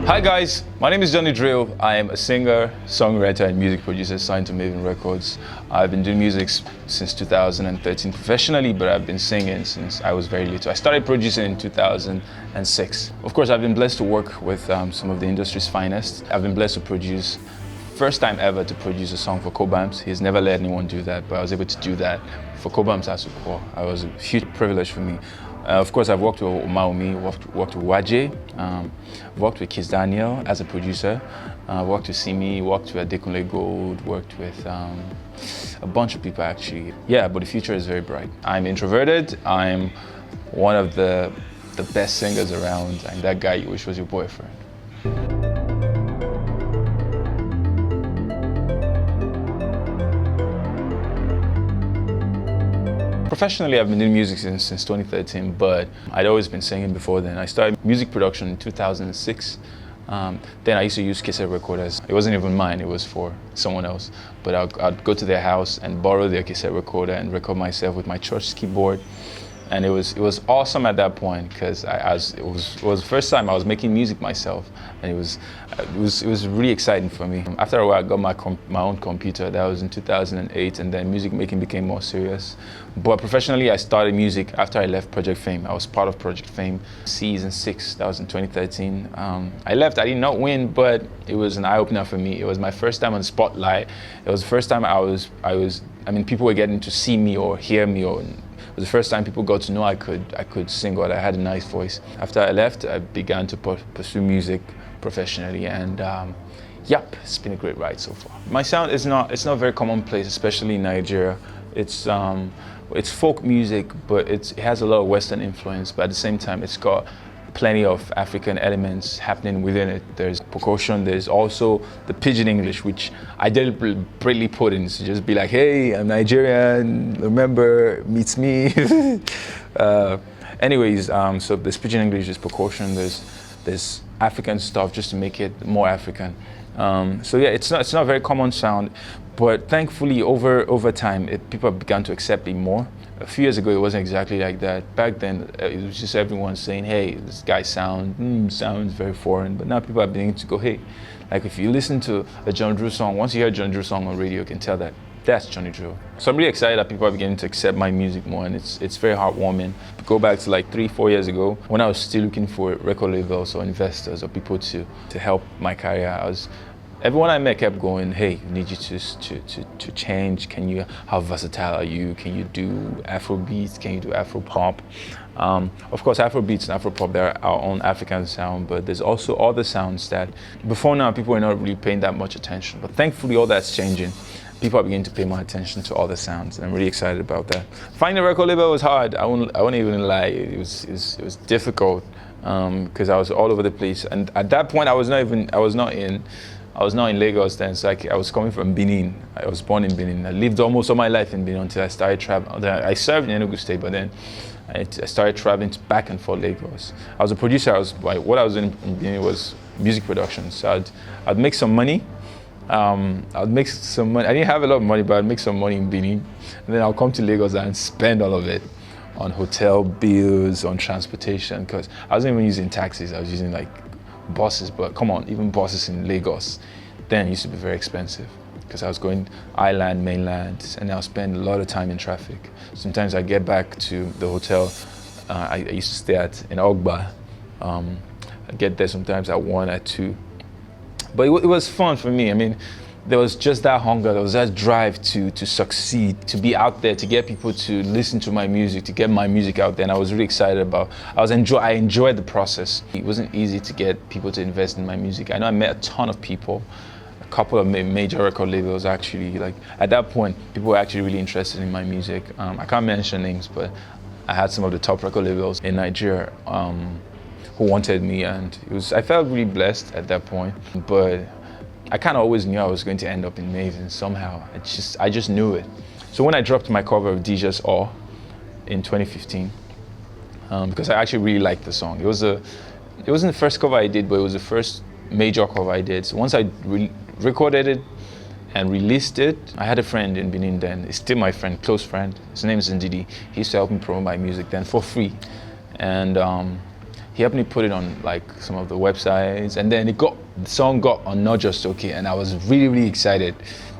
Hi guys, my name is Johnny Drille. I am a singer, songwriter and music producer signed to Mavin Records. I've been doing music since 2013 professionally, but I've been singing since I was very little. I started producing in 2006. Of course, I've been blessed to work with some of the industry's finest. I've been blessed to produce, first time ever to produce a song for Cobams. He's never let anyone do that, but I was able to do that for Cobams Asuko. It was a huge privilege for me. Of course, I've worked with Maumi, worked with Waje, worked with Kiss Daniel as a producer, worked with Simi, worked with Adekunle Gold, worked with a bunch of people actually. Yeah, but the future is very bright. I'm introverted. I'm one of the best singers around. I'm that guy you wish was your boyfriend. Professionally, I've been doing music since 2013, but I'd always been singing before then. I started music production in 2006. Then I used to use cassette recorders. It wasn't even mine, it was for someone else. But I'd go to their house and borrow their cassette recorder and record myself with my church keyboard. And it was awesome at that point because it was the first time I was making music myself, and it was really exciting for me. After a while, I got my own computer. That was in 2008, and then music making became more serious. But professionally, I started music after I left Project Fame. I was part of Project Fame season 6. That was in 2013. I left. I did not win, but it was an eye opener for me. It was my first time on the spotlight. It was the first time I mean, people were getting to see me or hear me, or it was the first time people got to know I could sing or that I had a nice voice. After I left, I began to pursue music professionally, and yep, it's been a great ride so far. My sound is not very commonplace, especially in Nigeria. It's folk music, but it has a lot of Western influence, but at the same time, it's got plenty of African elements happening within it. There's percussion, there's also the pidgin English, which I deliberately put in to just be like, hey, I'm Nigerian, remember, meets me. Anyways, so there's pidgin English, there's percussion, there's African stuff just to make it more African. So yeah, it's not a very common sound, but thankfully over time, people have begun to accept it more. A few years ago, it wasn't exactly like that. Back then, it was just everyone saying, hey, this guy sounds very foreign. But now people are beginning to go, hey, like if you listen to a Johnny Drille song, once you hear a Johnny Drille song on radio, you can tell that that's Johnny Drille. So I'm really excited that people are beginning to accept my music more, and it's very heartwarming. Go back to like 3-4 years ago, when I was still looking for record labels or investors or people to help my career. Everyone I met kept going, hey, we need you to change. How versatile are you? Can you do Afrobeats? Can you do Afropop? Of course, Afrobeats and Afropop, they're our own African sound, but there's also other sounds that before now people were not really paying that much attention. But thankfully, all that's changing. People are beginning to pay more attention to other sounds, and I'm really excited about that. Finding a record label was hard. I won't even lie. It was difficult because I was all over the place, and at that point, I was not in Lagos then, so I was coming from Benin. I was born in Benin. I lived almost all my life in Benin until I started traveling. I served in Enugu State, but then I started traveling back and forth Lagos. I was a producer. What I was doing in Benin was music production. So I'd make some money. I didn't have a lot of money, but I'd make some money in Benin. And then I'll come to Lagos and spend all of it on hotel bills, on transportation, because I wasn't even using taxis. I was using like buses, but come on, even buses in Lagos then used to be very expensive because I was going island, mainland, and I'll spend a lot of time in traffic. Sometimes I get back to the hotel I used to stay at in Ogba. I get there sometimes at 1, at 2. But it was fun for me. I mean, there was just that hunger, there was that drive to succeed, to be out there, to get people to listen to my music, to get my music out there, and I was really excited about. I enjoyed the process. It wasn't easy to get people to invest in my music. I know I met a ton of people, a couple of major record labels actually. Like at that point, people were actually really interested in my music. I can't mention names, but I had some of the top record labels in Nigeria who wanted me, and I felt really blessed at that point. But I kind of always knew I was going to end up in Mavin somehow. I just knew it. So when I dropped my cover of DJ's Awe in 2015, because I actually really liked the song. It wasn't the first cover I did, but it was the first major cover I did. So once I recorded it and released it, I had a friend in Benin then. He's still my friend, close friend. His name is Ndidi. He used to help me promote my music then for free. And He helped me put it on like some of the websites, and then the song got on Not Just Okay, and I was really, really excited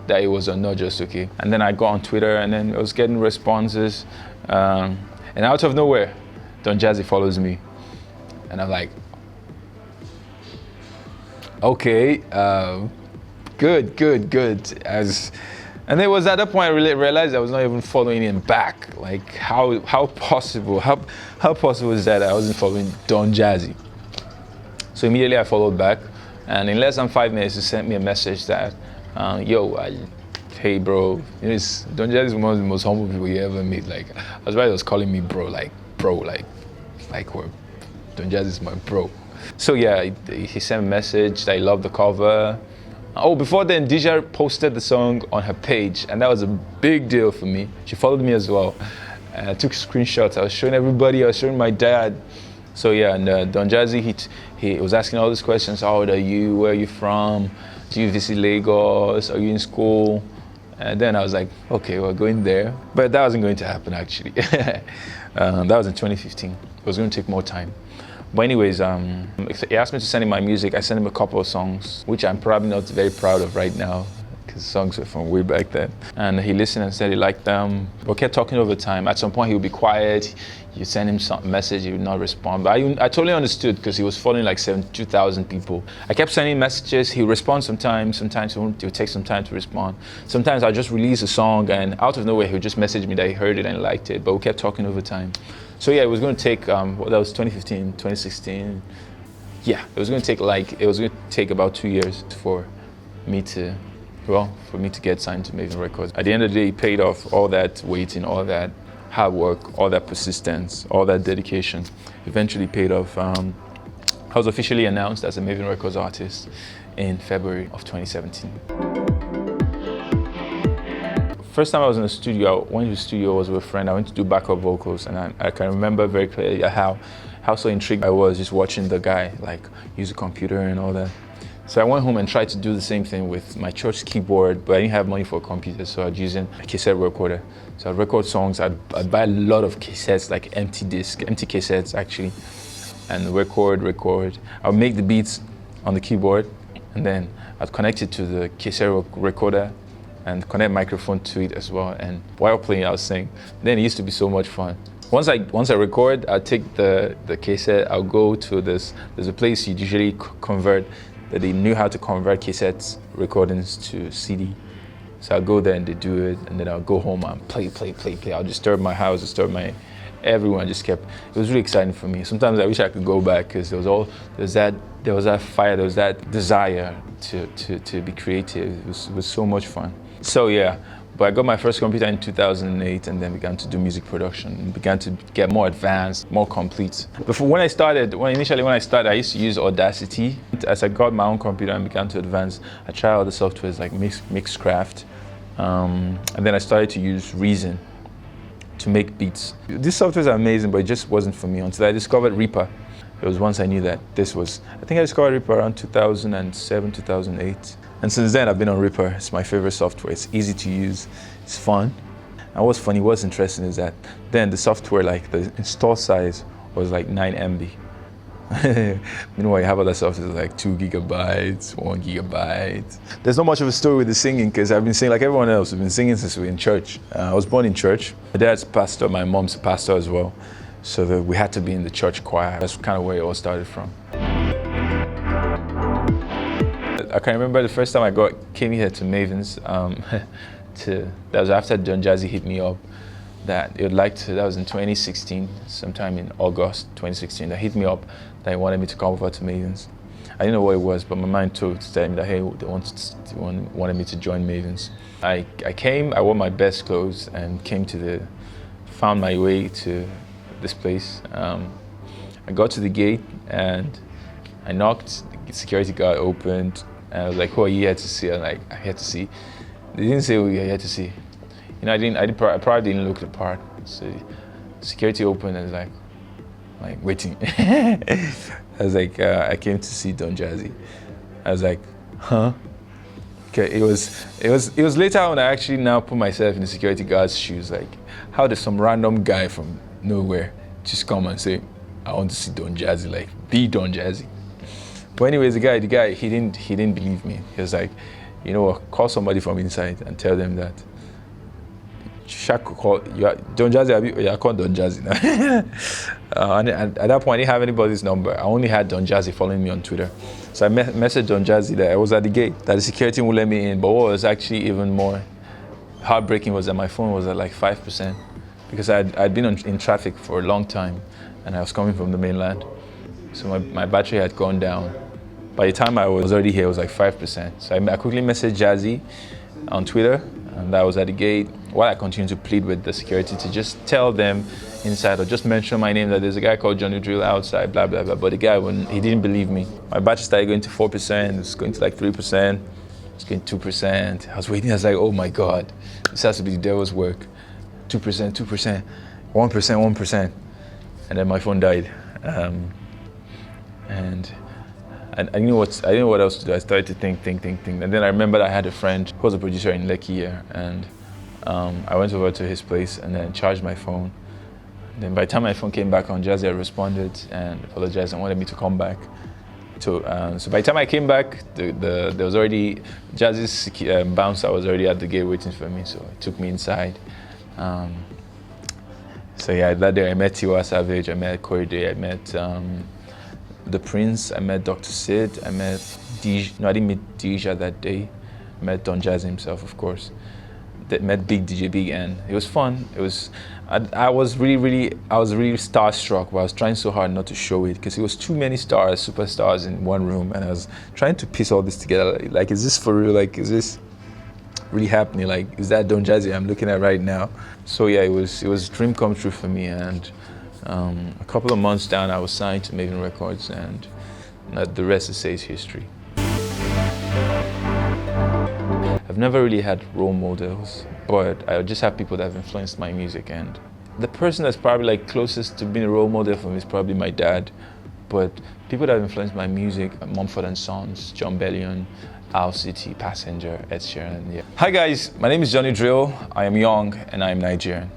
that it was on Not Just Okay. And then I got on Twitter, and then I was getting responses, and out of nowhere, Don Jazzy follows me, and I'm like, okay, good. And it was at that point I really realized I was not even following him back. Like how possible is that I wasn't following Don Jazzy? So immediately I followed back, and in less than 5 minutes he sent me a message that, hey bro, Don Jazzy is one of the most humble people you ever meet. Like I was right, he was calling me bro, like we're Don Jazzy is my bro. So yeah, he sent a message that he loved the cover. Oh, before then, Dija posted the song on her page, and that was a big deal for me. She followed me as well. And I took screenshots. I was showing everybody. I was showing my dad. So yeah, and Don Jazzy, he was asking all these questions. How old are you? Where are you from? Do you visit Lagos? Are you in school? And then I was like, okay, we're going there. But that wasn't going to happen, actually. That was in 2015. It was going to take more time. But anyways, he asked me to send him my music. I sent him a couple of songs, which I'm probably not very proud of right now, because songs are from way back then. And he listened and said he liked them, but kept talking over time. At some point, he would be quiet. You send him some message, he would not respond. But I totally understood, because he was following like 72,000 people. I kept sending messages. He would respond sometimes he would take some time to respond. Sometimes I'd just release a song, and out of nowhere, he would just message me that he heard it and liked it, but we kept talking over time. So yeah, it was going to take, that was 2015, 2016. Yeah, it was going to take about 2 years for me to get signed to Mavin Records. At the end of the day, it paid off. All that waiting, all that hard work, all that persistence, all that dedication eventually paid off. I was officially announced as a Mavin Records artist in February of 2017. First time I was in the studio, I went to the studio, was with a friend. I went to do backup vocals, and I can remember very clearly how so intrigued I was just watching the guy like use a computer and all that. So I went home and tried to do the same thing with my church keyboard, but I didn't have money for a computer, so I was using a cassette recorder. So I'd record songs, I'd buy a lot of cassettes, like empty cassettes actually, and record. I would make the beats on the keyboard, and then I'd connect it to the cassette recorder, and connect microphone to it as well. And while playing, I was singing. Then it used to be so much fun. Once I record, I'll take the cassette, I'll go to there's a place you usually convert, that they knew how to convert cassettes recordings to CD. So I'll go there and they do it, and then I'll go home and play. I'll disturb my house, everyone just kept, it was really exciting for me. Sometimes I wish I could go back, because there was that fire, there was that desire to be creative. It was so much fun. So yeah, but I got my first computer in 2008, and then began to do music production, began to get more advanced, more complete. Before when I started, I used to use Audacity. As I got my own computer and began to advance, I tried other softwares like Mixcraft, and then I started to use Reason to make beats. These softwares are amazing, but it just wasn't for me until I discovered Reaper. It was once I knew that this was, I think I discovered Reaper around 2007, 2008. And since then, I've been on Reaper. It's my favorite software. It's easy to use, it's fun. And what's funny, what's interesting is that then the software, like the install size was like 9 MB. Meanwhile, you have other software like 2 gigabytes, 1 gigabyte. There's not much of a story with the singing, because I've been singing like everyone else. I've been singing since we were in church. I was born in church. My dad's a pastor, my mom's a pastor as well. So we had to be in the church choir. That's kind of where it all started from. I can remember the first time I came here to Mavin's. That was after Don Jazzy hit me up. That was in 2016, sometime in August 2016. That hit me up that he wanted me to come over to Mavin's. I didn't know what it was, but my mind told me that hey, they wanted me to join Mavin's. I came. I wore my best clothes and found my way to this place. I got to the gate and I knocked. The security guard opened. And I was like, "Who are you here to see?" I'm like, "I'm here to see." They didn't say who you're here to see. You know, I probably didn't look the part. So security opened and was like waiting. I was like, I came to see Don Jazzy. I was like, huh? Okay, it was later when I actually now put myself in the security guard's shoes. Like, how does some random guy from nowhere just come and say, I want to see Don Jazzy, like the Don Jazzy. But anyways, the guy, he didn't believe me. He was like, you know what, call somebody from inside and tell them that Shaq call you are Don Jazzy. I call Don Jazzy now. And at that point, I didn't have anybody's number. I only had Don Jazzy following me on Twitter. So I messaged Don Jazzy that I was at the gate, that the security won't let me in. But what was actually even more heartbreaking was that my phone was at like 5%, because I'd been in traffic for a long time, and I was coming from the mainland. So my battery had gone down. By the time I was already here, it was like 5%. So I quickly messaged Jazzy on Twitter, and I was at the gate while I continued to plead with the security to just tell them inside, or just mention my name, that there's a guy called Johnny Drille outside, blah, blah, blah. But the guy, he didn't believe me. My battery started going to 4%, it's going to like 3%, it's going 2%. I was waiting, I was like, oh my God, this has to be the devil's work. 2%, 2%, 1%, 1%. And then my phone died. And I didn't know what else to do. I started to think. And then I remembered I had a friend who was a producer in Lekki here, and I went over to his place and then charged my phone. Then by the time my phone came back on, Jazzy had responded and apologized and wanted me to come back. So by the time I came back, there was already, Jazzy's bouncer was already at the gate waiting for me, so he took me inside. So yeah, that day I met Tiwa Savage, I met Corey, I met The Prince, I met Dr. Sid, I met Dij. No, I didn't meet Deja that day. I met Don Jazzy himself, of course. Met Big DJ Big N. It was fun. It was. I was really starstruck, but I was trying so hard not to show it, because it was too many stars, superstars in one room, and I was trying to piece all this together. Like, is this for real? Like, is this really happening? Like, is that Don Jazzy I'm looking at right now? So yeah, it was a dream come true for me, and a couple of months down, I was signed to Mavin Records, and the rest is history. I've never really had role models, but I just have people that have influenced my music, and the person that's probably like closest to being a role model for me is probably my dad. But people that have influenced my music, Mumford & Sons, John Bellion, Owl City, Passenger, Ed Sheeran, yeah. Hi guys, my name is Johnny Drille. I am young and I am Nigerian.